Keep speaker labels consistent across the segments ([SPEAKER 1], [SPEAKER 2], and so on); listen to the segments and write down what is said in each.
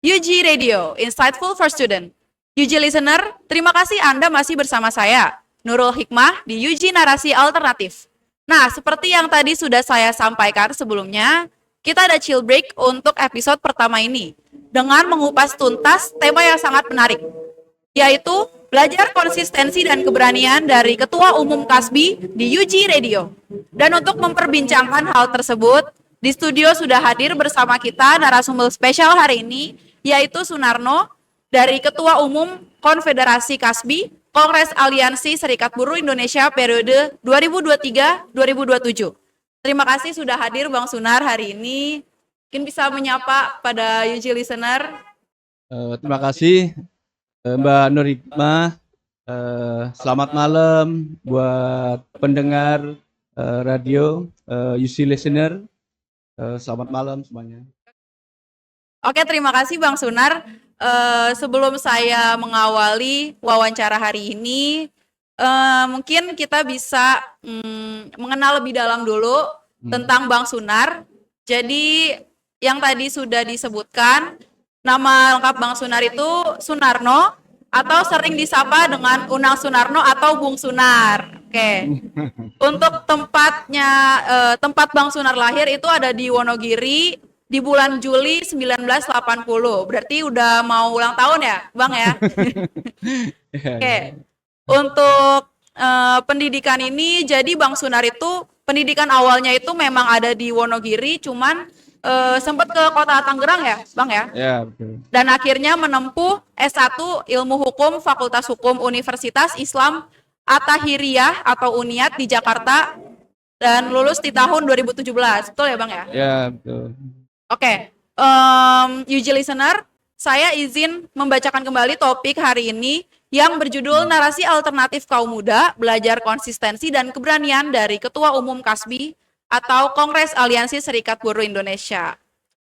[SPEAKER 1] UG Radio, Insightful for Student. UG Listener, terima kasih Anda masih bersama saya, Nurul Hikmah di UG Narasi Alternatif. Nah, seperti yang tadi sudah saya sampaikan sebelumnya, kita ada chill break untuk episode pertama ini dengan mengupas tuntas tema yang sangat menarik, yaitu belajar konsistensi dan keberanian dari Ketua Umum Kasbi di UG Radio. Dan untuk memperbincangkan hal tersebut, di studio sudah hadir bersama kita narasumber spesial hari ini, yaitu Sunarno dari Ketua Umum Konfederasi Kasbi, Kongres Aliansi Serikat Buruh Indonesia periode 2023-2027. Terima kasih sudah hadir Bang Sunar hari ini. Mungkin bisa menyapa pada UG Listener.
[SPEAKER 2] Terima kasih Mbak Nur Hikmah. Selamat malam buat pendengar radio UC Listener. Selamat malam semuanya.
[SPEAKER 1] Oke, terima kasih Bang Sunar. Sebelum saya mengawali wawancara hari ini, mungkin kita bisa mengenal lebih dalam dulu tentang Bang Sunar. Jadi yang tadi sudah disebutkan, nama lengkap Bang Sunar itu Sunarno atau sering disapa dengan Unang Sunarno atau Bung Sunar. Oke. Untuk tempat Bang Sunar lahir itu ada di Wonogiri di bulan Juli 1980. Berarti udah mau ulang tahun ya, Bang ya? Oke. Untuk pendidikan ini, jadi Bang Sunar itu pendidikan awalnya itu memang ada di Wonogiri, cuman sempat ke kota Tangerang ya, Bang ya?
[SPEAKER 2] Ya, betul.
[SPEAKER 1] Dan akhirnya menempuh S1 Ilmu Hukum Fakultas Hukum Universitas Islam At-Tahiriyah atau UNIAT di Jakarta dan lulus di tahun 2017. Betul ya, Bang ya?
[SPEAKER 2] Ya, betul.
[SPEAKER 1] Oke. UG Listener, saya izin membacakan kembali topik hari ini yang berjudul Narasi Alternatif Kaum Muda, Belajar Konsistensi dan Keberanian dari Ketua Umum Kasbi atau Kongres Aliansi Serikat Buruh Indonesia.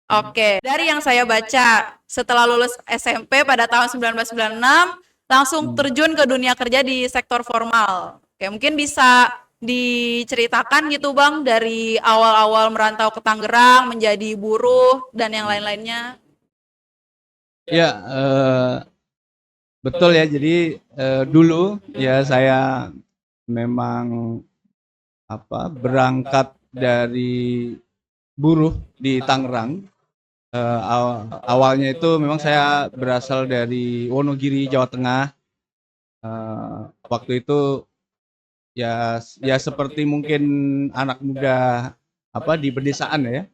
[SPEAKER 1] Oke, dari yang saya baca, setelah lulus SMP pada tahun 1996, langsung terjun ke dunia kerja di sektor formal. Oke, mungkin bisa diceritakan gitu Bang, dari awal-awal merantau ke Tangerang, menjadi buruh, dan yang lain-lainnya.
[SPEAKER 2] Ya, betul ya. Jadi dulu ya saya memang berangkat dari buruh di Tangerang. Awalnya itu memang saya berasal dari Wonogiri, Jawa Tengah. Waktu itu ya seperti mungkin anak muda di pedesaan ya.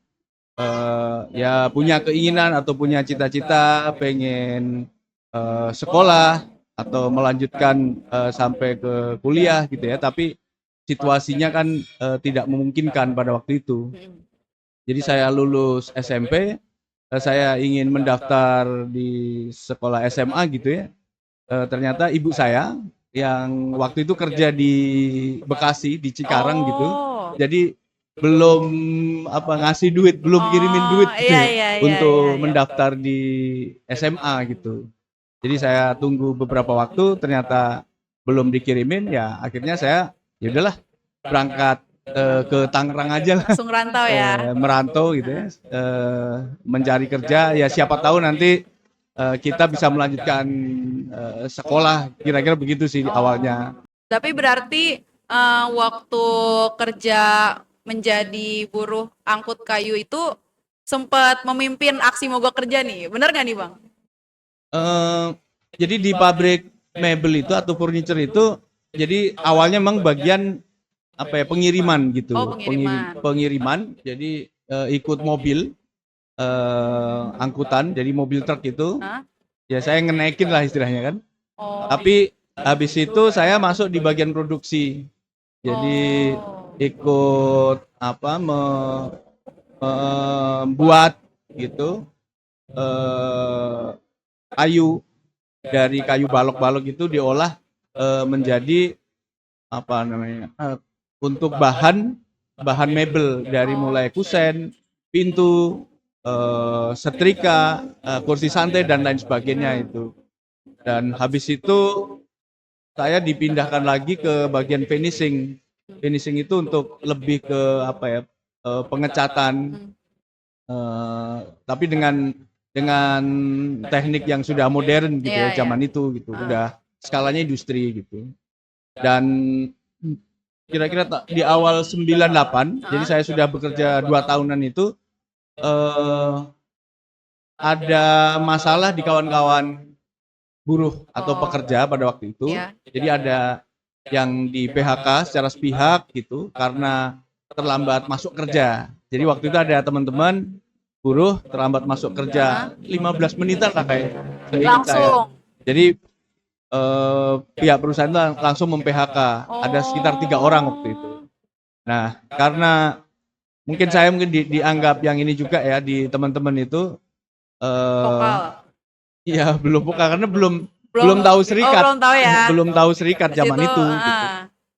[SPEAKER 2] Ya punya keinginan atau punya cita-cita pengen sekolah atau melanjutkan sampai ke kuliah gitu ya, tapi situasinya kan tidak memungkinkan pada waktu itu. Jadi saya lulus SMP, saya ingin mendaftar di sekolah SMA gitu ya. Ternyata ibu saya yang waktu itu kerja di Bekasi, di Cikarang gitu. Jadi belum ngasih duit, belum kirimin duit gitu untuk mendaftar di SMA gitu. Jadi saya tunggu beberapa waktu, ternyata belum dikirimin, ya akhirnya saya ya udahlah berangkat ke Tangerang aja lah.
[SPEAKER 1] Langsung rantau ya.
[SPEAKER 2] Merantau gitu ya, mencari kerja, ya siapa tahu nanti kita bisa melanjutkan sekolah, kira-kira begitu sih awalnya.
[SPEAKER 1] Tapi berarti waktu kerja menjadi buruh angkut kayu itu sempat memimpin aksi mogok kerja nih, benar nggak nih Bang?
[SPEAKER 2] Jadi di pabrik mebel itu atau furniture itu, jadi awalnya memang bagian pengiriman gitu.
[SPEAKER 1] Oh,
[SPEAKER 2] pengiriman. Jadi ikut mobil angkutan, jadi mobil truk itu. Ya saya ngenaikin lah istilahnya kan. Tapi habis itu saya masuk di bagian produksi. Jadi ikut membuat gitu kayu, dari kayu balok-balok itu diolah menjadi untuk bahan mebel, dari mulai kusen, pintu, setrika, kursi santai dan lain sebagainya itu. Dan habis itu saya dipindahkan lagi ke bagian finishing. Finishing itu untuk lebih ke pengecatan, tapi dengan dengan teknik yang sudah modern gitu
[SPEAKER 1] Iya,
[SPEAKER 2] ya zaman itu gitu. Udah skalanya industri gitu. Dan kira-kira di awal 98, jadi saya sudah bekerja 2 tahunan itu eh, ada masalah di kawan-kawan buruh atau pekerja pada waktu itu.
[SPEAKER 1] Iya.
[SPEAKER 2] Jadi ada yang di PHK secara sepihak gitu karena terlambat masuk kerja. Jadi waktu itu ada teman-teman buruh terlambat masuk kerja 15 menitan lah kayak seingat saya.
[SPEAKER 1] Langsung.
[SPEAKER 2] Jadi pihak perusahaan itu langsung mem-PHK. Ada sekitar 3 orang waktu itu. Nah, karena mungkin saya dianggap yang ini juga ya di teman-teman itu
[SPEAKER 1] Vokal.
[SPEAKER 2] iya belum buka karena belum tahu serikat.
[SPEAKER 1] belum tahu ya.
[SPEAKER 2] Belum tahu serikat zaman
[SPEAKER 1] Situ,
[SPEAKER 2] itu gitu.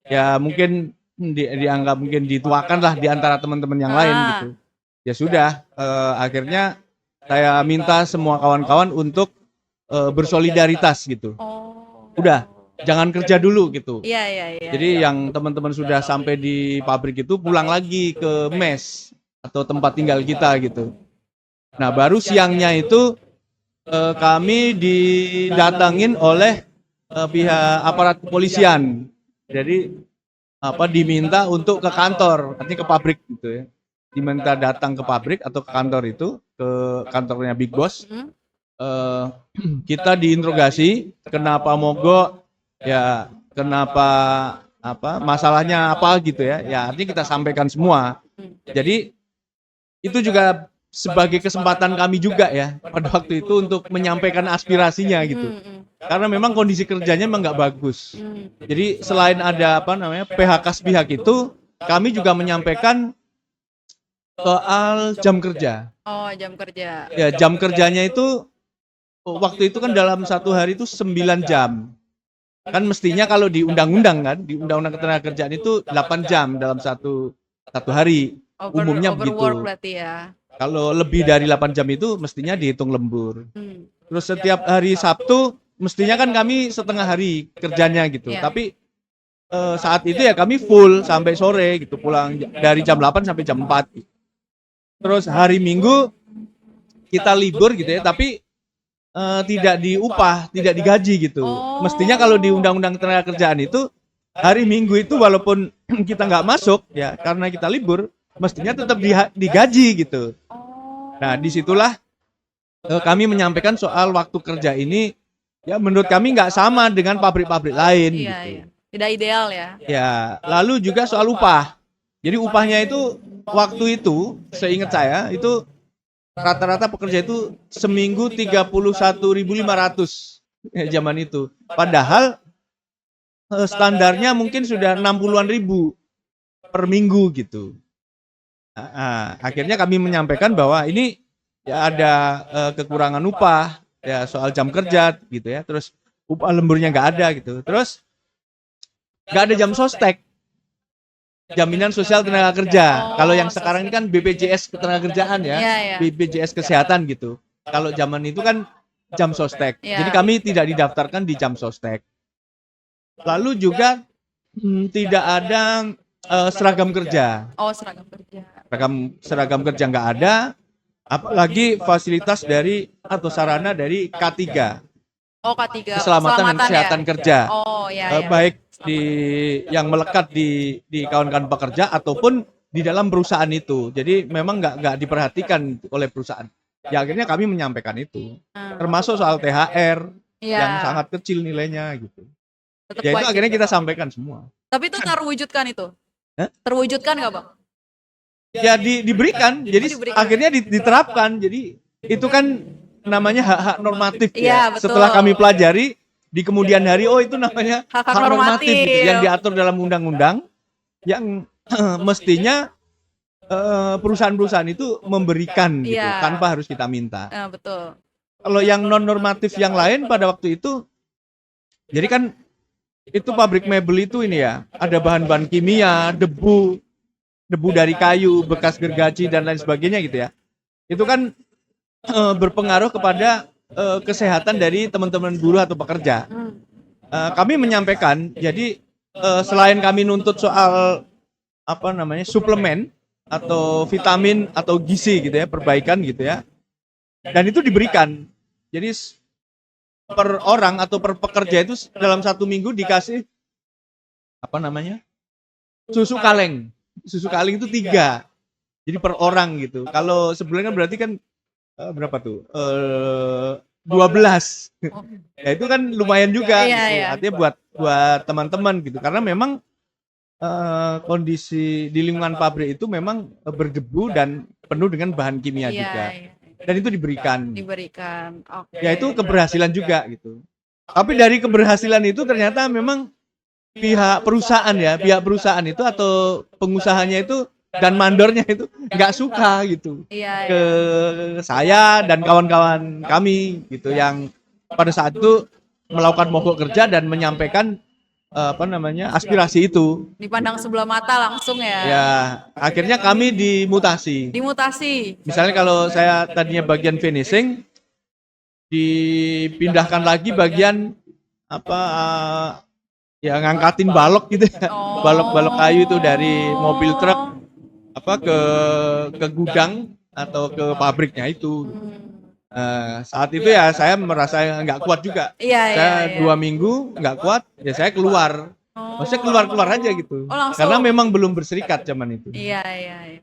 [SPEAKER 2] Ya mungkin dianggap mungkin dituakan lah di antara teman-teman yang lain gitu. Ya sudah, akhirnya saya minta semua kawan-kawan untuk bersolidaritas gitu. Udah, jangan kerja dulu gitu.
[SPEAKER 1] Iya.
[SPEAKER 2] Jadi yang teman-teman sudah sampai di pabrik itu pulang lagi ke mes atau tempat tinggal kita gitu. Nah, baru siangnya itu kami didatangin oleh pihak aparat kepolisian. Jadi diminta untuk ke kantor, artinya ke pabrik gitu ya. Diminta datang ke pabrik atau ke kantor itu, ke kantornya Big Boss. Kita diinterogasi, kenapa mogok, ya kenapa masalahnya apa gitu ya. Ya artinya kita sampaikan semua. Jadi itu juga sebagai kesempatan kami juga ya pada waktu itu untuk menyampaikan aspirasinya gitu. Karena memang kondisi kerjanya memang nggak bagus. Jadi selain ada PHK sepihak itu, kami juga menyampaikan soal jam kerja.
[SPEAKER 1] Oh, jam kerja.
[SPEAKER 2] Ya, jam kerjanya itu waktu itu kan dalam satu hari itu 9 jam. Kan mestinya kalau di undang-undang kan, di undang-undang ketenagakerjaan itu 8 jam dalam satu hari. Umumnya begitu.
[SPEAKER 1] Overwork berarti ya.
[SPEAKER 2] Kalau lebih dari 8 jam itu mestinya dihitung lembur. Terus setiap hari Sabtu mestinya kan kami setengah hari kerjanya gitu. Tapi saat itu ya kami full sampai sore gitu, pulang dari jam 8 sampai jam 4. Terus hari Minggu kita libur gitu ya, tapi tidak diupah, tidak digaji gitu. Mestinya kalau di Undang-Undang Ketenagakerjaan itu hari Minggu itu walaupun kita nggak masuk ya karena kita libur, mestinya tetap digaji gitu. Nah, disitulah kami menyampaikan soal waktu kerja ini ya menurut kami nggak sama dengan pabrik-pabrik lain.
[SPEAKER 1] Iya,
[SPEAKER 2] gitu.
[SPEAKER 1] iya. Tidak ideal ya.
[SPEAKER 2] Ya, lalu juga soal upah. Jadi upahnya itu waktu itu, seingat saya itu rata-rata pekerja itu seminggu 31.500 ya, zaman itu. Padahal standarnya mungkin sudah 60-an ribu per minggu gitu. Akhirnya kami menyampaikan bahwa ini ya ada kekurangan upah ya soal jam kerja gitu ya, terus upah lemburnya nggak ada gitu, terus nggak ada jam sostek, jaminan sosial tenaga kerja. Kalau yang sekarang ini kan BPJS ketenagakerjaan ya, BPJS kesehatan gitu. Kalau zaman itu kan jam sostek, jadi kami tidak didaftarkan di jam sostek. Lalu juga tidak ada seragam kerja.
[SPEAKER 1] Oh, seragam kerja.
[SPEAKER 2] Seragam kerja nggak ada, apalagi fasilitas dari atau sarana dari K3.
[SPEAKER 1] Oh, K3.
[SPEAKER 2] Keselamatan dan kesehatan kerja.
[SPEAKER 1] Oh, ya.
[SPEAKER 2] Baik yang melekat di kawan-kawan pekerja ataupun di dalam perusahaan itu. Jadi memang nggak diperhatikan oleh perusahaan. Ya akhirnya kami menyampaikan itu. Termasuk soal THR yang sangat kecil nilainya gitu. Ya itu akhirnya kita sampaikan semua.
[SPEAKER 1] Tapi itu terwujudkan itu? Terwujudkan nggak, Bang?
[SPEAKER 2] Ya diberikan, jadi akhirnya diterapkan. Jadi itu kan namanya hak-hak normatif ya.
[SPEAKER 1] Betul.
[SPEAKER 2] Setelah kami pelajari di kemudian hari, oh itu namanya hak normatif gitu, yang diatur dalam undang-undang yang mestinya perusahaan-perusahaan itu memberikan gitu, tanpa harus kita minta.
[SPEAKER 1] Betul.
[SPEAKER 2] Kalau yang non normatif yang lain pada waktu itu, jadi kan itu pabrik mebel itu ini ya, ada bahan-bahan kimia, debu dari kayu, bekas gergaji dan lain sebagainya gitu ya. Itu kan berpengaruh kepada kesehatan dari teman-teman buruh atau pekerja. Kami menyampaikan, jadi selain kami nuntut soal suplemen atau vitamin atau gizi gitu ya, perbaikan gitu ya. dan itu diberikan. Jadi per orang atau per pekerja itu dalam 1 minggu dikasih apa namanya, susu kaleng. Susu kaleng itu 3, jadi per orang gitu. Kalau sebulan kan berarti kan berapa tuh? 12. Ya itu kan lumayan juga
[SPEAKER 1] Iya,
[SPEAKER 2] gitu.
[SPEAKER 1] iya.
[SPEAKER 2] Artinya buat teman-teman gitu. Karena memang kondisi di lingkungan pabrik itu memang berdebu dan penuh dengan bahan kimia
[SPEAKER 1] Iya,
[SPEAKER 2] juga.
[SPEAKER 1] iya.
[SPEAKER 2] Dan itu diberikan.
[SPEAKER 1] Diberikan. Oke.
[SPEAKER 2] Ya itu keberhasilan juga gitu. Tapi dari keberhasilan itu ternyata memang pihak perusahaan itu atau pengusahanya itu dan mandornya itu nggak suka gitu
[SPEAKER 1] Iya,
[SPEAKER 2] ke
[SPEAKER 1] iya.
[SPEAKER 2] saya dan kawan-kawan kami gitu yang pada saat itu melakukan mogok kerja dan menyampaikan apa namanya aspirasi itu.
[SPEAKER 1] Dipandang sebelah mata langsung ya.
[SPEAKER 2] Ya, akhirnya kami dimutasi.
[SPEAKER 1] Dimutasi.
[SPEAKER 2] Misalnya kalau saya tadinya bagian finishing, dipindahkan lagi bagian apa ya ngangkatin balok gitu ya.
[SPEAKER 1] Oh.
[SPEAKER 2] Balok-balok kayu itu dari mobil truk apa ke gudang atau ke pabriknya itu. Saat itu ya saya merasa nggak kuat juga.
[SPEAKER 1] Iya,
[SPEAKER 2] Saya
[SPEAKER 1] iya.
[SPEAKER 2] 2 minggu nggak kuat, ya saya keluar. Maksudnya keluar aja gitu.
[SPEAKER 1] Oh, langsung.
[SPEAKER 2] Karena memang belum berserikat zaman itu.
[SPEAKER 1] Iya, iya, iya.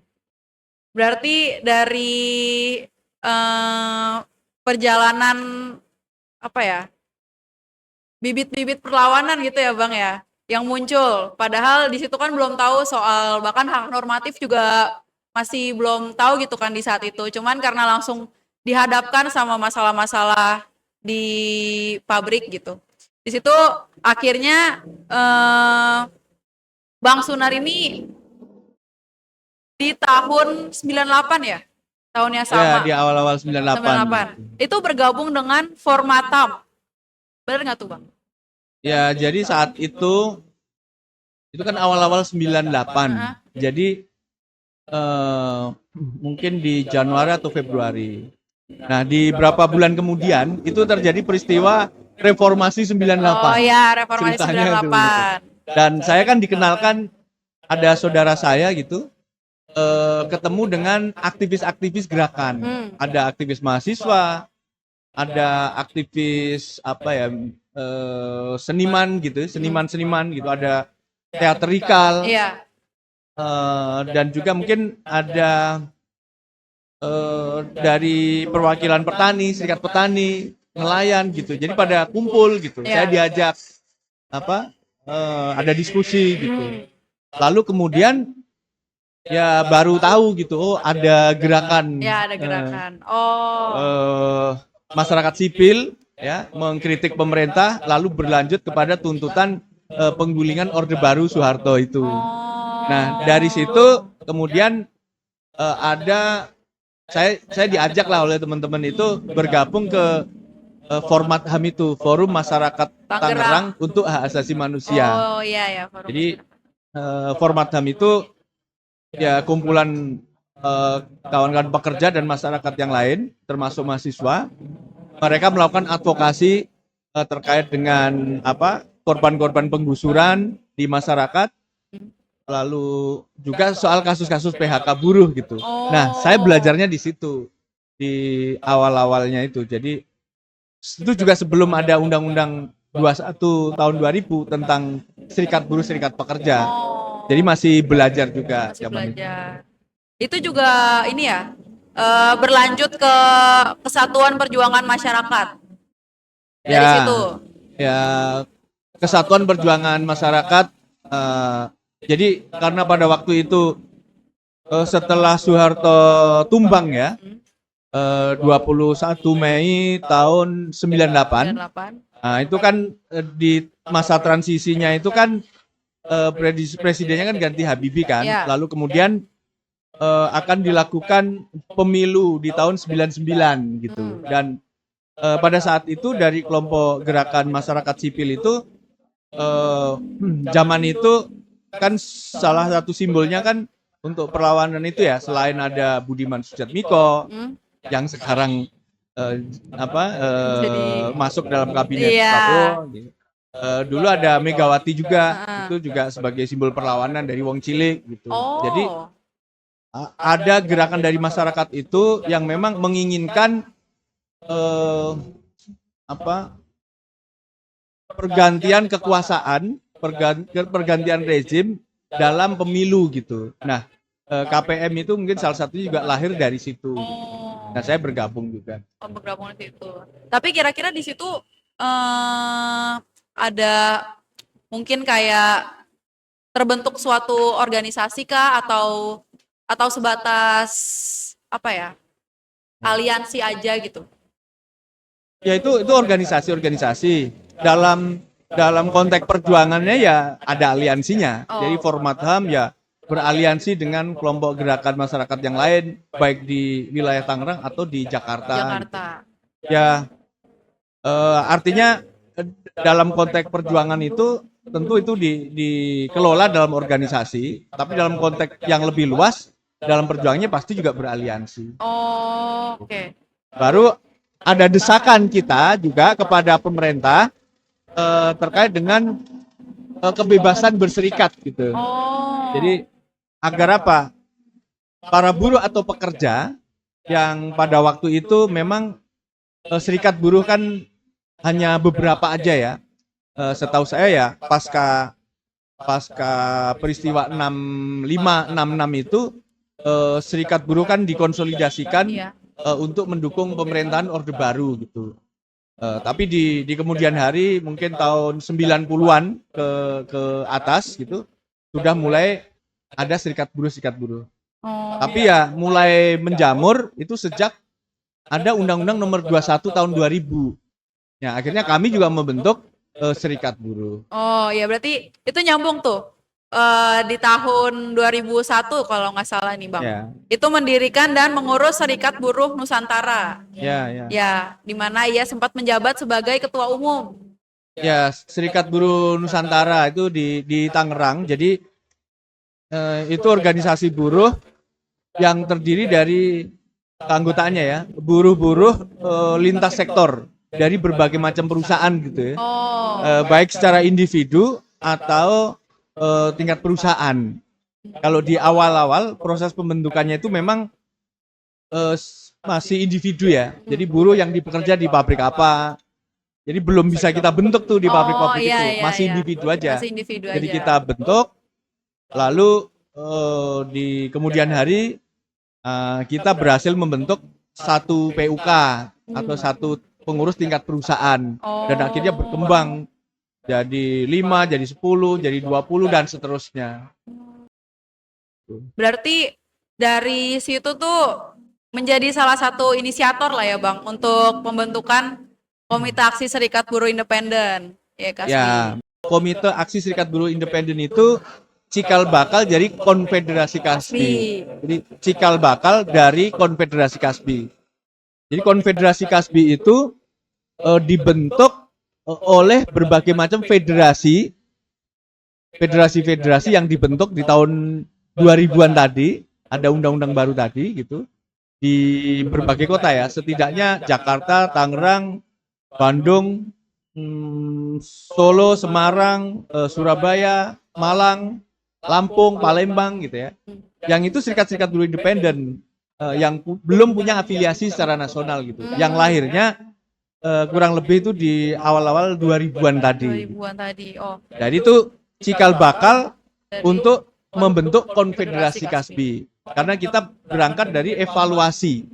[SPEAKER 1] Berarti dari perjalanan apa ya? Bibit-bibit perlawanan gitu ya, Bang ya, yang muncul. Padahal di situ kan belum tahu soal bahkan hak normatif juga masih belum tahu gitu kan di saat itu. Cuman karena langsung dihadapkan sama masalah-masalah di pabrik gitu. Di situ akhirnya Bang Sunar ini di tahun 98 ya? Tahunnya
[SPEAKER 2] Ya,
[SPEAKER 1] sama.
[SPEAKER 2] di awal-awal 98.
[SPEAKER 1] 98. Itu bergabung dengan Formatam. Bener nggak tuh, Bang?
[SPEAKER 2] Ya, jadi saat itu kan awal-awal 98. Jadi mungkin di Januari atau Februari. Nah, di berapa bulan kemudian itu terjadi peristiwa reformasi 98.
[SPEAKER 1] Oh ya, reformasi
[SPEAKER 2] Ceritanya
[SPEAKER 1] 98.
[SPEAKER 2] Dan saya kan dikenalkan ada saudara saya gitu ketemu dengan aktivis-aktivis gerakan. Ada aktivis mahasiswa, ada aktivis apa ya seniman gitu, seniman-seniman gitu, ada teatrikal.
[SPEAKER 1] Iya.
[SPEAKER 2] Dan juga mungkin ada dari perwakilan petani, serikat petani, nelayan gitu. Jadi pada kumpul gitu.
[SPEAKER 1] Iya.
[SPEAKER 2] Saya diajak apa? Ada diskusi gitu. Lalu kemudian ya baru tahu gitu, oh ada gerakan.
[SPEAKER 1] Ya, ada gerakan.
[SPEAKER 2] Masyarakat sipil ya mengkritik pemerintah lalu berlanjut kepada tuntutan penggulingan Orde Baru Soeharto itu. Nah, dari situ kemudian ada saya diajak lah oleh teman-teman itu bergabung ke Format HAM itu, Forum Masyarakat Tangerang untuk Hak Asasi Manusia.
[SPEAKER 1] Oh iya ya, forum.
[SPEAKER 2] Jadi Format HAM itu ya kumpulan kawan-kawan pekerja dan masyarakat yang lain termasuk mahasiswa. Mereka melakukan advokasi terkait dengan apa korban-korban penggusuran di masyarakat, lalu juga soal kasus-kasus PHK buruh gitu. Nah, saya belajarnya di situ di awal-awalnya itu. Jadi itu juga sebelum ada Undang-Undang 21 tahun 2000 tentang serikat buruh serikat pekerja. Jadi masih belajar juga.
[SPEAKER 1] Masih belajar. Itu juga ini ya berlanjut ke Kesatuan Perjuangan Masyarakat. Dari situ.
[SPEAKER 2] Ya, Kesatuan Perjuangan Masyarakat. Jadi karena pada waktu itu setelah Soeharto tumbang ya, 21 Mei tahun 98. Nah, itu kan di masa transisinya itu kan presidennya kan ganti Habibie kan.
[SPEAKER 1] Ya.
[SPEAKER 2] Lalu kemudian akan dilakukan pemilu di tahun 99 gitu. Dan pada saat itu dari kelompok gerakan masyarakat sipil itu zaman itu kan salah satu simbolnya kan untuk perlawanan itu ya, selain ada Budiman Sujatmiko yang sekarang masuk dalam kabinet Prabowo. Dulu ada Megawati juga, itu juga sebagai simbol perlawanan dari Wong Cilik gitu. Jadi ada gerakan dari masyarakat itu yang memang menginginkan eh, apa pergantian kekuasaan, pergantian rezim dalam pemilu gitu. Nah, KPM itu mungkin salah satunya juga lahir dari situ.
[SPEAKER 1] Oh,
[SPEAKER 2] Nah, saya bergabung juga.
[SPEAKER 1] bergabung di situ. Tapi kira-kira di situ ada mungkin kayak terbentuk suatu organisasi kah atau sebatas apa ya? Aliansi aja gitu.
[SPEAKER 2] Ya itu organisasi-organisasi dalam konteks perjuangannya ya ada aliansinya. Jadi
[SPEAKER 1] Oh,
[SPEAKER 2] Format HAM ya beraliansi dengan kelompok gerakan masyarakat yang lain baik di wilayah Tangerang atau di Jakarta.
[SPEAKER 1] Jakarta.
[SPEAKER 2] Ya artinya dalam konteks perjuangan itu tentu itu dikelola dalam organisasi, tapi dalam konteks yang lebih luas dalam perjuangannya pasti juga beraliansi.
[SPEAKER 1] Oh, oke.
[SPEAKER 2] Baru ada desakan kita juga kepada pemerintah terkait dengan kebebasan berserikat gitu.
[SPEAKER 1] Oh.
[SPEAKER 2] Jadi agar apa? Para buruh atau pekerja yang pada waktu itu memang serikat buruh kan hanya beberapa aja ya. Setahu saya ya pasca peristiwa 6566 itu serikat buruh kan dikonsolidasikan
[SPEAKER 1] Iya.
[SPEAKER 2] untuk mendukung pemerintahan Orde Baru gitu. Tapi di kemudian hari mungkin tahun 90-an ke atas gitu sudah mulai ada serikat buruh.
[SPEAKER 1] Oh.
[SPEAKER 2] Tapi ya mulai menjamur itu sejak ada Undang-Undang Nomor 21 tahun 2000. Ya, akhirnya kami juga membentuk serikat buruh.
[SPEAKER 1] Oh, ya berarti itu nyambung tuh. Di tahun 2001 kalau nggak salah nih, Bang.
[SPEAKER 2] Ya,
[SPEAKER 1] Itu mendirikan dan mengurus Serikat Buruh Nusantara.
[SPEAKER 2] ya.
[SPEAKER 1] Ya, di mana ia sempat menjabat sebagai ketua umum.
[SPEAKER 2] Ya, Serikat Buruh Nusantara itu di Tangerang. Jadi itu organisasi buruh yang terdiri dari keanggotaannya ya, buruh-buruh lintas sektor dari berbagai macam perusahaan gitu ya.
[SPEAKER 1] Oh.
[SPEAKER 2] Baik secara individu atau tingkat perusahaan. Kalau di awal-awal proses pembentukannya itu memang masih individu ya. Jadi buruh yang bekerja di pabrik apa. Jadi belum bisa kita bentuk tuh di pabrik-pabrik
[SPEAKER 1] iya,
[SPEAKER 2] itu,
[SPEAKER 1] iya,
[SPEAKER 2] masih
[SPEAKER 1] iya.
[SPEAKER 2] individu aja.
[SPEAKER 1] Masih individu
[SPEAKER 2] Jadi
[SPEAKER 1] aja.
[SPEAKER 2] kita bentuk, lalu di kemudian hari kita berhasil membentuk satu PUK atau satu pengurus tingkat perusahaan dan akhirnya berkembang jadi 5, jadi 10, jadi 20 dan seterusnya.
[SPEAKER 1] Berarti dari situ tuh menjadi salah satu inisiator lah ya, Bang, untuk pembentukan Komite Aksi Serikat Buruh Independen. Ya, Kasbi.
[SPEAKER 2] Ya, Komite Aksi Serikat Buruh Independen itu cikal bakal dari Konfederasi Kasbi. Jadi cikal bakal dari Konfederasi Kasbi. Jadi Konfederasi Kasbi itu dibentuk oleh berbagai macam federasi yang dibentuk di tahun 2000-an tadi, ada undang-undang baru tadi gitu. Di berbagai kota ya, setidaknya Jakarta, Tangerang, Bandung, Solo, Semarang, Surabaya, Malang, Lampung, Palembang gitu ya. Yang itu serikat-serikat buruh independen yang belum punya afiliasi secara nasional gitu. Yang lahirnya kurang lebih itu di awal-awal 2000-an tadi.
[SPEAKER 1] 2000-an tadi. Oh.
[SPEAKER 2] Jadi itu cikal bakal untuk membentuk Konfederasi Kasbi. Karena kita berangkat dari evaluasi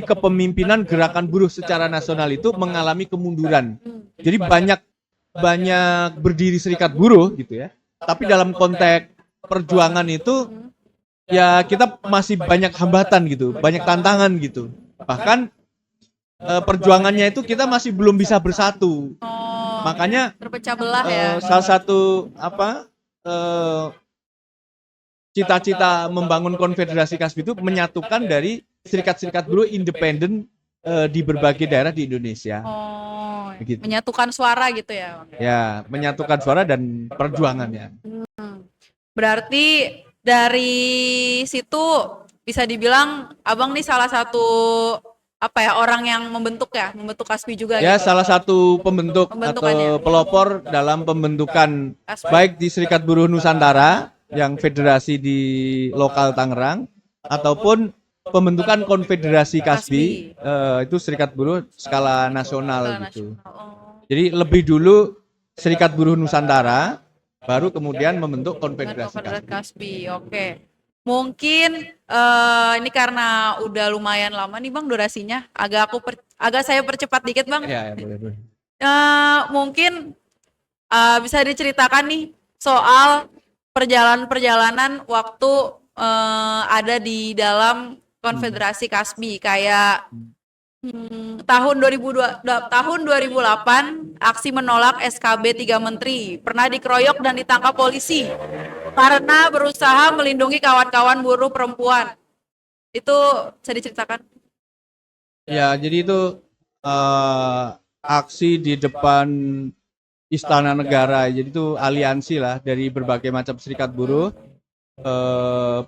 [SPEAKER 2] kepemimpinan gerakan buruh secara nasional itu mengalami kemunduran. Jadi banyak berdiri serikat buruh gitu ya. Tapi dalam konteks perjuangan itu ya kita masih banyak hambatan gitu, banyak tantangan gitu. Bahkan perjuangannya itu kita masih belum bisa bersatu. Makanya
[SPEAKER 1] terpecah belah ya.
[SPEAKER 2] Salah satu cita-cita membangun Konfederasi Kasbi itu menyatukan dari serikat-serikat buruh independen di berbagai daerah di Indonesia.
[SPEAKER 1] Oh,
[SPEAKER 2] begitu.
[SPEAKER 1] Menyatukan suara gitu ya.
[SPEAKER 2] Ya, menyatukan suara dan perjuangannya.
[SPEAKER 1] Berarti dari situ bisa dibilang Abang nih salah satu orang yang membentuk Kasbi juga.
[SPEAKER 2] Ya,
[SPEAKER 1] gitu.
[SPEAKER 2] salah satu pembentuk atau pelopor dalam pembentukan Kasbi. Baik di Serikat Buruh Nusantara yang federasi di lokal Tangerang ataupun pembentukan konfederasi
[SPEAKER 1] Kasbi.
[SPEAKER 2] Kasbi, itu serikat buruh skala nasional
[SPEAKER 1] Skala
[SPEAKER 2] gitu.
[SPEAKER 1] nasional. Oh.
[SPEAKER 2] Jadi lebih dulu Serikat Buruh Nusantara, baru kemudian membentuk
[SPEAKER 1] Dengan
[SPEAKER 2] konfederasi
[SPEAKER 1] Konfederasi
[SPEAKER 2] Kasbi.
[SPEAKER 1] Kasbi. Oke. Mungkin ini karena udah lumayan lama nih Bang durasinya, agak saya percepat dikit Bang.
[SPEAKER 2] Ya, ya boleh, boleh.
[SPEAKER 1] Mungkin bisa diceritakan nih soal perjalanan-perjalanan waktu ada di dalam Konfederasi Kasbi kayak tahun 2008 aksi menolak SKB 3 Menteri pernah dikeroyok dan ditangkap polisi karena berusaha melindungi kawan-kawan buruh perempuan. Itu bisa diceritakan?
[SPEAKER 2] Ya, jadi itu aksi di depan Istana Negara. Jadi itu aliansi lah dari berbagai macam serikat buruh,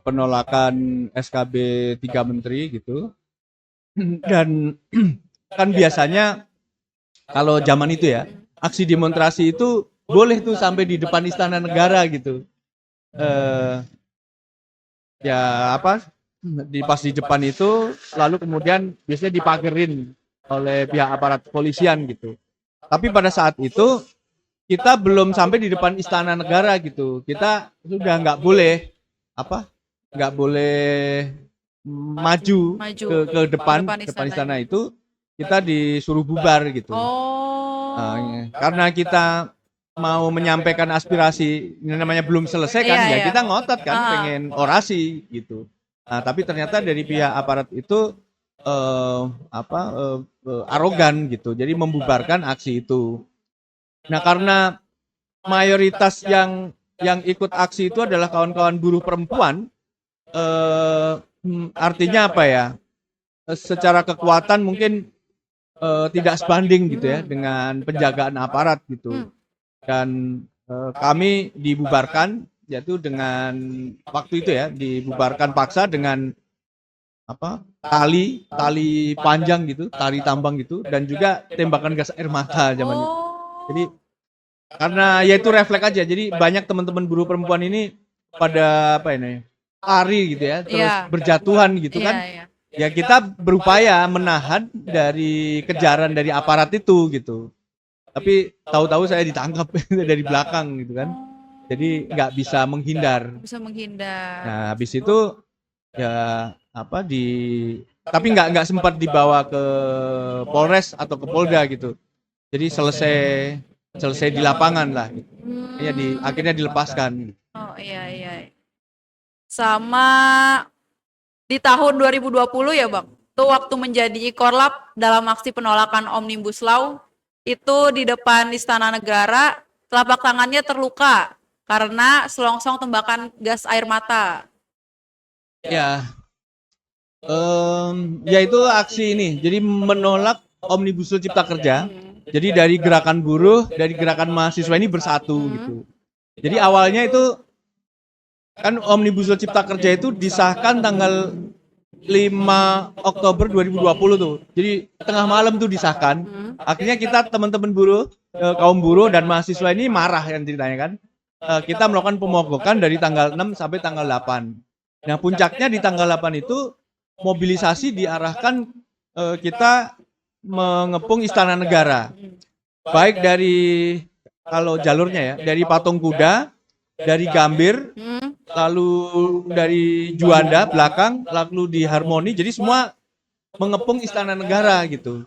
[SPEAKER 2] penolakan SKB 3 Menteri gitu. Dan kan biasanya kalau zaman itu ya, aksi demonstrasi itu boleh tuh sampai di depan Istana Negara gitu. Ya apa, pas di depan itu lalu kemudian biasanya dipagerin oleh pihak aparat kepolisian gitu. Tapi pada saat itu kita belum sampai di depan Istana Negara gitu. Kita sudah nggak boleh nggak boleh maju ke depan istana itu, kita disuruh bubar gitu. Karena kita mau menyampaikan aspirasi, ini namanya belum selesai kan, ya kita ngotot kan, pengen orasi gitu. Nah, tapi ternyata dari pihak aparat itu arogan gitu, jadi membubarkan aksi itu. Nah, karena mayoritas yang ikut aksi itu adalah kawan-kawan buruh perempuan, artinya apa ya? Secara kekuatan mungkin tidak sebanding gitu ya dengan penjagaan aparat gitu. Dan kami dibubarkan yaitu dengan waktu itu ya, dibubarkan paksa dengan tali panjang gitu, tali tambang gitu, dan juga tembakan gas air mata zaman itu. Jadi karena ya itu refleks aja, jadi banyak teman-teman buruh perempuan ini pada lari gitu ya, terus berjatuhan gitu kan. Ya kita berupaya menahan dari kejaran dari aparat itu gitu. Tapi tahu-tahu saya ditangkap dari belakang gitu kan. Jadi nggak bisa menghindar. Nah, habis itu ya tapi nggak sempat dibawa ke Polres atau ke Polda gitu. Jadi selesai di lapangan lah. Ya akhirnya dilepaskan.
[SPEAKER 1] Oh iya. Sama di tahun 2020 ya Bang, itu waktu menjadi Korlap dalam aksi penolakan Omnibus Law, itu di depan Istana Negara, telapak tangannya terluka karena selongsong tembakan gas air mata.
[SPEAKER 2] Ya, ya itu aksi ini, jadi menolak Omnibus Law Cipta Kerja. Jadi dari gerakan buruh, dari gerakan mahasiswa ini bersatu gitu. Jadi awalnya itu kan Omnibus Law Cipta Kerja itu disahkan tanggal 5 Oktober 2020 tuh. Jadi tengah malam tuh disahkan. Akhirnya kita teman-teman buruh, kaum buruh dan mahasiswa ini marah yang ceritanya kan. Kita melakukan pemogokan dari tanggal 6 sampai tanggal 8. Nah, puncaknya di tanggal 8 itu mobilisasi diarahkan, kita mengepung Istana Negara. Baik dari kalau jalurnya ya, dari Patung Kuda, dari Gambir, lalu dari Juanda belakang, lalu di Harmoni, jadi semua mengepung Istana Negara gitu.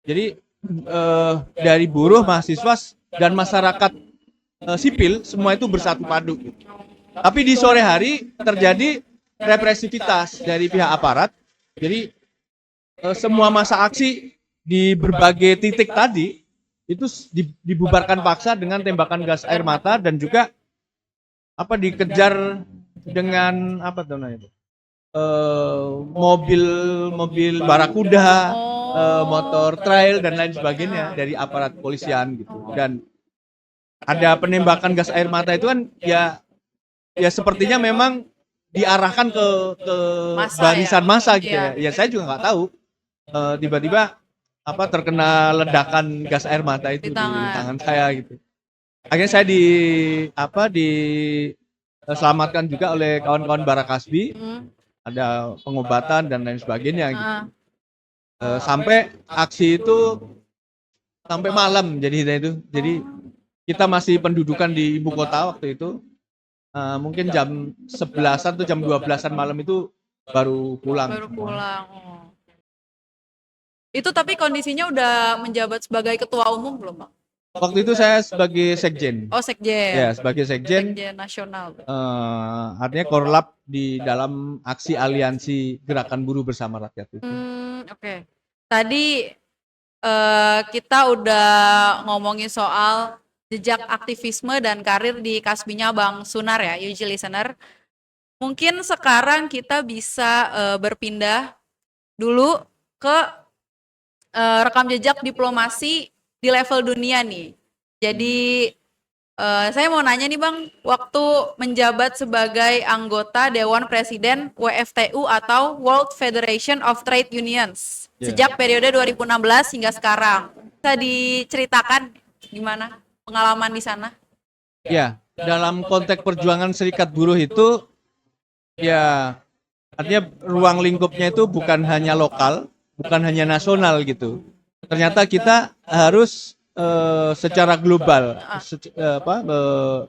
[SPEAKER 2] Jadi dari buruh, mahasiswa dan masyarakat sipil semua itu bersatu padu. Tapi di sore hari terjadi represivitas dari pihak aparat. Jadi semua massa aksi di berbagai titik tadi itu dibubarkan paksa dengan tembakan gas air mata dan juga dikejar dengan mobil barakuda, motor trail dan lain sebagainya dari aparat kepolisian gitu. Dan ada penembakan gas air mata itu kan ya sepertinya memang diarahkan ke barisan massa gitu ya. Ya saya juga nggak tahu. Tiba-tiba terkena ledakan gas air mata itu di tangan saya gitu. Akhirnya saya diselamatkan juga oleh kawan-kawan Barakasbi. ada pengobatan dan lain sebagainya gitu.
[SPEAKER 1] Heeh.
[SPEAKER 2] Sampai aksi itu sampai malam jadi kita masih pendudukan di ibu kota waktu itu. Mungkin jam 11-an atau jam 12-an malam itu baru pulang.
[SPEAKER 1] Baru pulang. Oh. Itu tapi kondisinya udah menjabat sebagai ketua umum belum, Bang?
[SPEAKER 2] Waktu itu saya sebagai sekjen.
[SPEAKER 1] Oh, sekjen.
[SPEAKER 2] Ya, sebagai sekjen.
[SPEAKER 1] Sekjen nasional.
[SPEAKER 2] Artinya korlap di dalam aksi aliansi Gerakan Buruh Bersama Rakyat itu.
[SPEAKER 1] Oke. Tadi kita udah ngomongin soal jejak aktivisme dan karir di Kasbinya Bang Sunar ya, UG listener. Mungkin sekarang kita bisa berpindah dulu ke rekam jejak diplomasi di level dunia nih. Jadi saya mau nanya nih Bang, waktu menjabat sebagai anggota Dewan Presiden WFTU atau World Federation of Trade Unions sejak periode 2016 hingga sekarang, bisa diceritakan gimana pengalaman di sana?
[SPEAKER 2] Ya, dalam konteks perjuangan serikat buruh itu, ya artinya ruang lingkupnya itu bukan hanya lokal, bukan hanya nasional gitu. Ternyata kita harus secara global,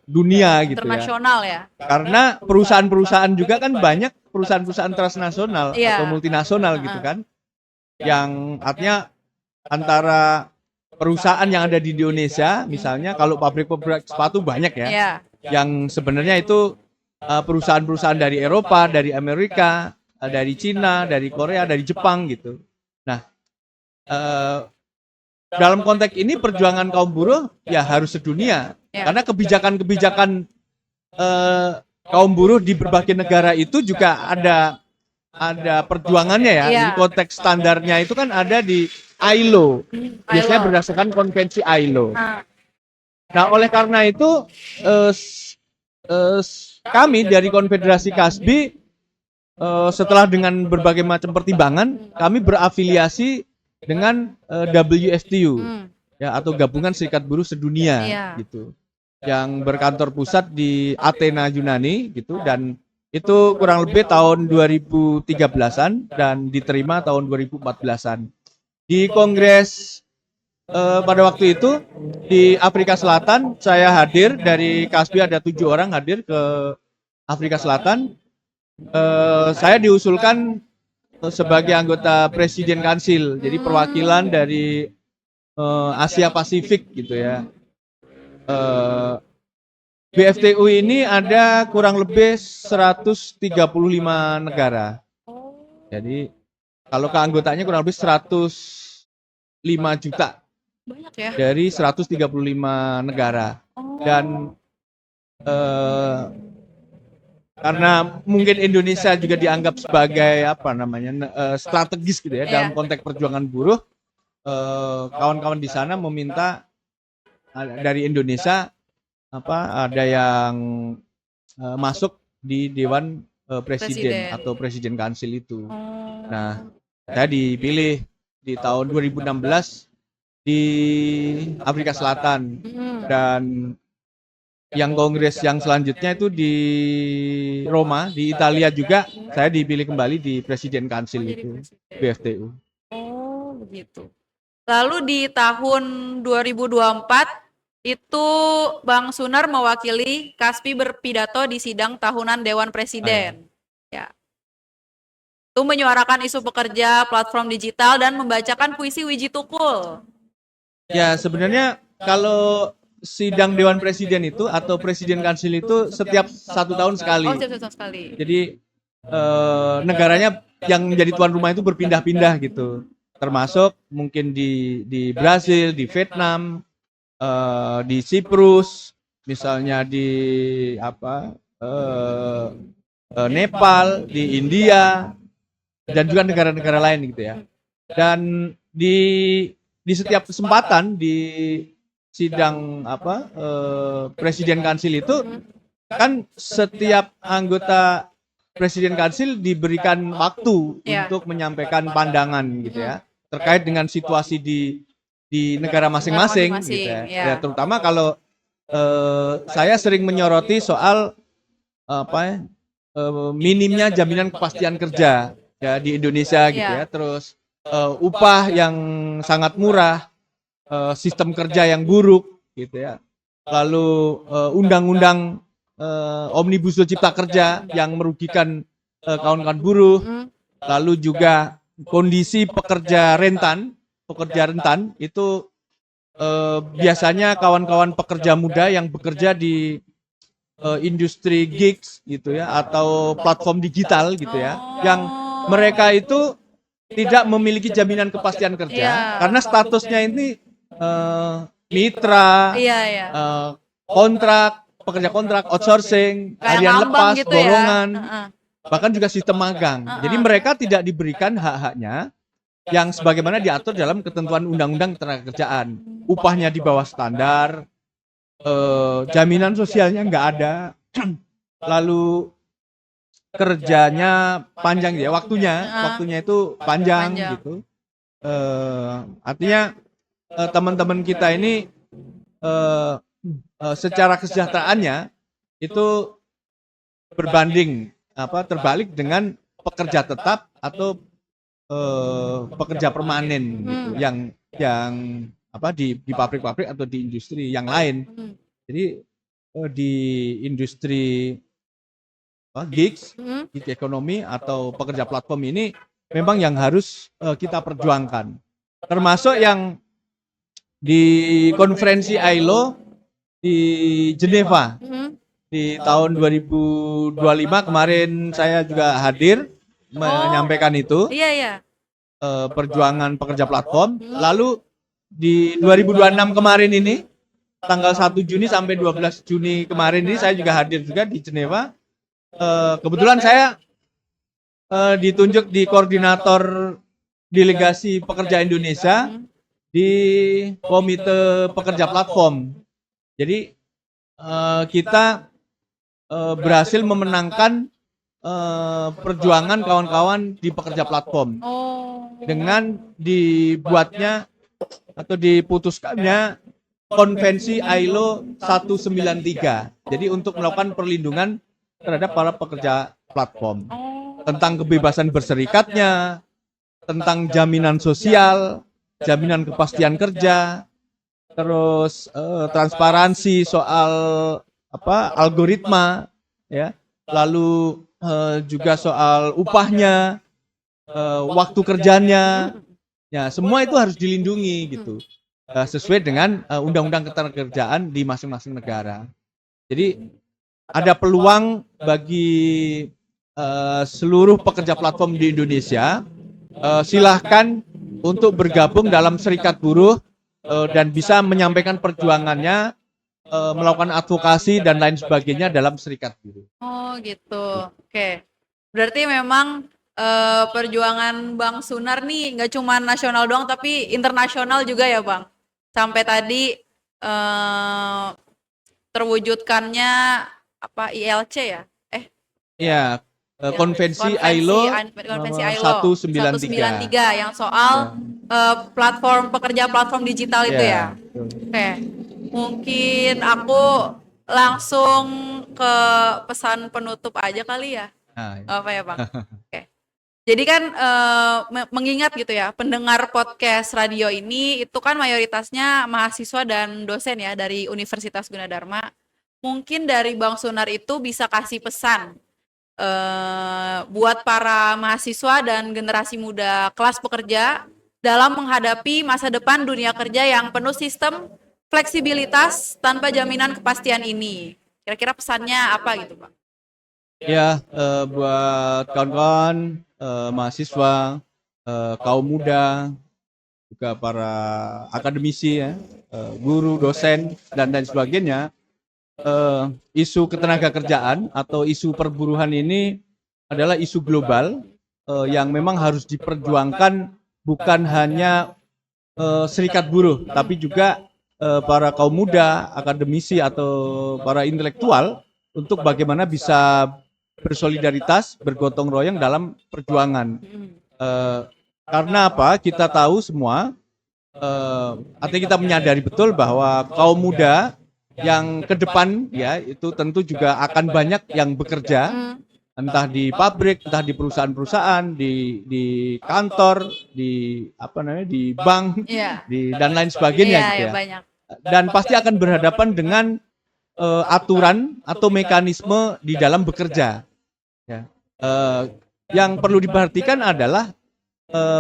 [SPEAKER 2] dunia gitu ya.
[SPEAKER 1] Internasional ya.
[SPEAKER 2] Karena perusahaan-perusahaan juga kan banyak perusahaan-perusahaan transnasional atau multinasional gitu kan, yang artinya antara perusahaan yang ada di Indonesia, misalnya kalau pabrik-pabrik sepatu banyak ya, yang sebenarnya itu perusahaan-perusahaan dari Eropa, dari Amerika, dari Cina, dari Korea, dari Jepang gitu. Nah, dalam konteks ini perjuangan kaum buruh ya harus sedunia, karena kebijakan-kebijakan kaum buruh di berbagai negara itu juga ada perjuangannya ya. Jadi konteks standarnya itu kan ada di ILO, biasanya berdasarkan konvensi ILO. Nah, oleh karena itu kami dari Konfederasi Kasbi setelah dengan berbagai macam pertimbangan, kami berafiliasi dengan WFTU ya, atau Gabungan Serikat Buruh Sedunia gitu, yang berkantor pusat di Athena, Yunani gitu, dan itu kurang lebih tahun 2013-an dan diterima tahun 2014-an. Di kongres pada waktu itu di Afrika Selatan, saya hadir dari Kasbi, ada 7 orang hadir ke Afrika Selatan. Saya diusulkan sebagai anggota Presiden Council, jadi perwakilan dari Asia Pasifik gitu ya. WFTU ini ada kurang lebih 135 negara. Jadi kalau keanggotaannya kurang lebih 105 juta.
[SPEAKER 1] Banyak ya?
[SPEAKER 2] Dari 135 negara. Dan karena mungkin Indonesia juga dianggap sebagai strategis gitu ya dalam konteks perjuangan buruh, kawan-kawan di sana meminta dari Indonesia ada yang masuk di Dewan Presiden atau Presiden Council itu. Nah, saya dipilih di tahun 2016 di Afrika Selatan, dan yang kongres yang selanjutnya itu di Roma, di Italia juga, saya dipilih kembali di Presiden Council itu, WFTU.
[SPEAKER 1] Oh, begitu. Lalu di tahun 2024 itu Bang Sunar mewakili Kasbi berpidato di sidang tahunan Dewan Presiden. Ya. Itu menyuarakan isu pekerja, platform digital, dan membacakan puisi Wiji Tukul.
[SPEAKER 2] Ya, sebenarnya kalau sidang Dewan Presiden itu atau Presiden Council itu setiap 1 tahun sekali.
[SPEAKER 1] Oh, setiap 1 tahun sekali.
[SPEAKER 2] Jadi negaranya yang menjadi tuan rumah itu berpindah-pindah gitu. Termasuk mungkin di Brasil, di Vietnam, di Siprus, misalnya di Nepal, di India, dan juga negara-negara lain gitu ya. Dan di setiap kesempatan di sidang Presiden Council itu kan setiap anggota Presiden Council diberikan waktu untuk menyampaikan pandangan gitu ya terkait dengan situasi di negara masing-masing gitu ya. Ya, terutama kalau saya sering menyoroti soal minimnya jaminan kepastian kerja ya di Indonesia gitu
[SPEAKER 1] Iya.
[SPEAKER 2] ya. Terus upah yang sangat murah, sistem kerja yang buruk gitu ya. Lalu undang-undang Omnibus Law Cipta Kerja yang merugikan kawan-kawan buruh.
[SPEAKER 1] Mm.
[SPEAKER 2] Lalu juga kondisi pekerja rentan itu biasanya kawan-kawan pekerja muda yang bekerja di industri gigs gitu ya atau platform digital gitu ya, yang mereka itu tidak memiliki jaminan kepastian kerja
[SPEAKER 1] Iya.
[SPEAKER 2] karena statusnya ini mitra,
[SPEAKER 1] Iya, iya.
[SPEAKER 2] kontrak, pekerja kontrak, outsourcing,
[SPEAKER 1] Kayak
[SPEAKER 2] harian
[SPEAKER 1] ngambang
[SPEAKER 2] lepas,
[SPEAKER 1] gitu ya.
[SPEAKER 2] borongan,
[SPEAKER 1] Heeh.
[SPEAKER 2] bahkan juga sistem magang. Jadi mereka tidak diberikan hak-haknya yang sebagaimana diatur dalam ketentuan Undang-Undang Ketenagakerjaan. Upahnya di bawah standar, jaminan sosialnya nggak ada, lalu kerjanya panjang ya, waktunya itu panjang gitu. Artinya teman-teman kita ini secara kesejahteraannya itu terbalik dengan pekerja tetap atau pekerja permanen gitu, yang di pabrik-pabrik atau di industri yang lain. Jadi di industri gigs, gig ekonomi atau pekerja platform ini memang yang harus kita perjuangkan. Termasuk yang di konferensi ILO di Geneva di tahun 2025 kemarin saya juga hadir menyampaikan itu.
[SPEAKER 1] Iya, iya.
[SPEAKER 2] Perjuangan pekerja platform. Lalu di 2026 kemarin ini tanggal 1 Juni sampai 12 Juni kemarin ini saya juga hadir juga di Geneva. Kebetulan saya ditunjuk di koordinator delegasi pekerja Indonesia di Komite Pekerja Platform. Jadi kita berhasil memenangkan perjuangan kawan-kawan di pekerja platform dengan dibuatnya atau diputuskannya konvensi ILO 193. Jadi untuk melakukan perlindungan terhadap para pekerja platform tentang kebebasan berserikatnya, tentang jaminan sosial, jaminan kepastian kerja, terus transparansi soal algoritma ya, lalu juga soal upahnya, waktu kerjanya, ya semua itu harus dilindungi gitu, sesuai dengan undang-undang ketenagakerjaan di masing-masing negara. Jadi ada peluang bagi seluruh pekerja platform di Indonesia, silahkan untuk bergabung dalam serikat buruh dan bisa menyampaikan perjuangannya, melakukan advokasi dan lain sebagainya dalam serikat buruh.
[SPEAKER 1] Oh gitu, oke. Berarti memang perjuangan Bang Sunar nih nggak cuma nasional doang tapi internasional juga ya Bang. Sampai tadi terwujudkannya ILC ya?
[SPEAKER 2] Iya, konvensi ILO 193
[SPEAKER 1] yang soal platform pekerja platform digital itu ya. Oke. Mungkin aku langsung ke pesan penutup aja kali ya. Apa ya Bang? Oke. Jadi kan mengingat gitu ya, pendengar podcast radio ini itu kan mayoritasnya mahasiswa dan dosen ya dari Universitas Gunadarma. Mungkin dari Bang Sunar itu bisa kasih pesan buat para mahasiswa dan generasi muda kelas pekerja dalam menghadapi masa depan dunia kerja yang penuh sistem fleksibilitas tanpa jaminan kepastian ini. Kira-kira pesannya apa gitu Pak?
[SPEAKER 2] Ya, buat kawan-kawan mahasiswa, kaum muda, juga para akademisi ya, guru, dosen dan lain sebagainya, isu ketenagakerjaan atau isu perburuhan ini adalah isu global yang memang harus diperjuangkan bukan hanya serikat buruh, tapi juga para kaum muda, akademisi atau para intelektual untuk bagaimana bisa bersolidaritas, bergotong royong dalam perjuangan. Karena apa? Kita tahu semua, artinya kita menyadari betul bahwa kaum muda yang ke depan ya itu tentu juga akan banyak yang bekerja entah di pabrik, entah di perusahaan-perusahaan, di kantor, di apa namanya, di bank,
[SPEAKER 1] Iya.
[SPEAKER 2] dan lain sebagainya
[SPEAKER 1] Iya,
[SPEAKER 2] gitu
[SPEAKER 1] ya
[SPEAKER 2] ya.
[SPEAKER 1] banyak.
[SPEAKER 2] Dan pasti akan berhadapan dengan aturan atau mekanisme di dalam bekerja. Ya. Yang perlu diperhatikan adalah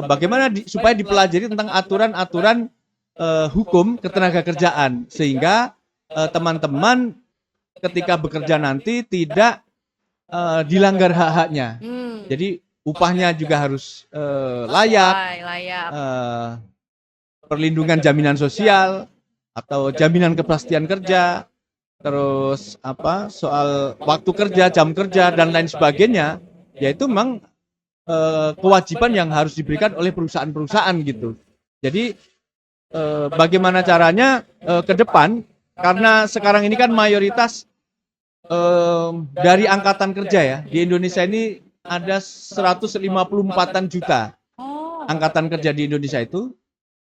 [SPEAKER 2] bagaimana supaya dipelajari tentang aturan-aturan hukum ketenagakerjaan sehingga teman-teman ketika bekerja nanti tidak dilanggar hak-haknya. Jadi upahnya juga harus layak,
[SPEAKER 1] Layak.
[SPEAKER 2] perlindungan jaminan sosial atau jaminan kepastian kerja, terus apa soal waktu kerja, jam kerja dan lain sebagainya, yaitu memang kewajiban yang harus diberikan oleh perusahaan-perusahaan gitu. Jadi bagaimana caranya ke depan, karena sekarang ini kan mayoritas dari angkatan kerja ya di Indonesia ini ada 154-an juta
[SPEAKER 1] Oh.
[SPEAKER 2] angkatan kerja di Indonesia itu,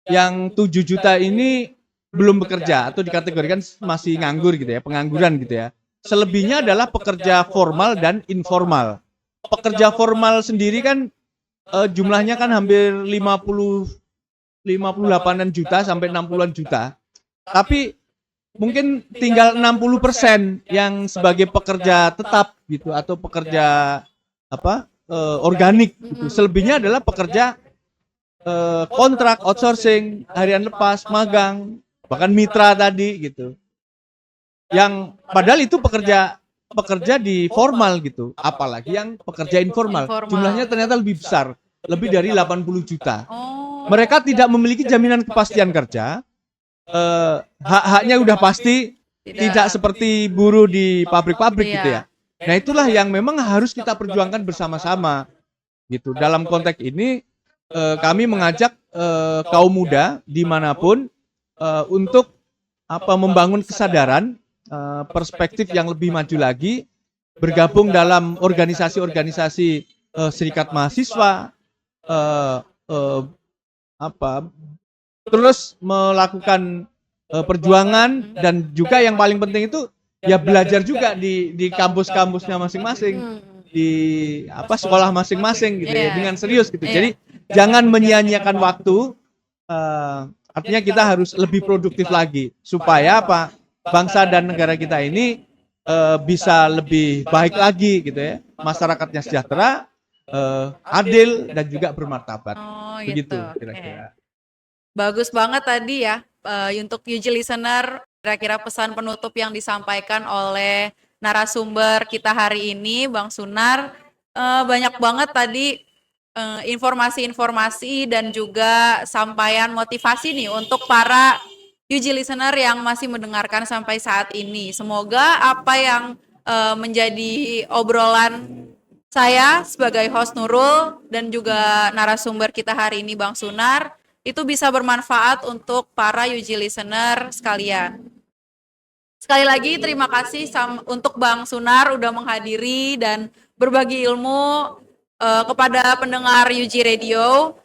[SPEAKER 2] yang 7 juta ini belum bekerja atau dikategorikan masih nganggur gitu ya, pengangguran gitu ya. Selebihnya adalah pekerja formal dan informal. Pekerja formal sendiri kan jumlahnya kan hampir 58-an juta sampai 60-an juta. Tapi mungkin tinggal 60% yang sebagai pekerja tetap gitu atau pekerja apa organik gitu. Selebihnya adalah pekerja kontrak, outsourcing, harian lepas, magang, bahkan mitra tadi gitu. Yang padahal itu pekerja di formal gitu, apalagi yang pekerja informal. Jumlahnya ternyata lebih besar, lebih dari 80 juta. Mereka tidak memiliki jaminan kepastian kerja. Hak-haknya udah pasti tidak seperti buruh di pabrik-pabrik gitu ya. Nah, itulah yang memang harus kita perjuangkan bersama-sama gitu. Dalam konteks ini kami mengajak kaum muda dimanapun untuk membangun kesadaran, perspektif yang lebih maju lagi, bergabung dalam organisasi-organisasi serikat mahasiswa, terus melakukan perjuangan, dan juga yang paling penting itu ya belajar juga di kampus-kampusnya masing-masing, di sekolah masing-masing gitu ya, dengan serius gitu. Jadi jangan menyia-nyiakan waktu. Artinya kita harus lebih produktif lagi supaya bangsa dan negara kita ini bisa lebih baik lagi gitu ya, masyarakatnya sejahtera, adil dan juga bermartabat. Begitu kira-kira.
[SPEAKER 1] Bagus banget tadi ya, untuk UG listener, kira-kira pesan penutup yang disampaikan oleh narasumber kita hari ini, Bang Sunar. Banyak banget tadi informasi-informasi dan juga sampaian motivasi nih untuk para UG listener yang masih mendengarkan sampai saat ini. Semoga apa yang menjadi obrolan saya sebagai host Nurul dan juga narasumber kita hari ini Bang Sunar itu bisa bermanfaat untuk para UG listener sekalian. Sekali lagi terima kasih untuk Bang Sunar udah menghadiri dan berbagi ilmu kepada pendengar UG Radio.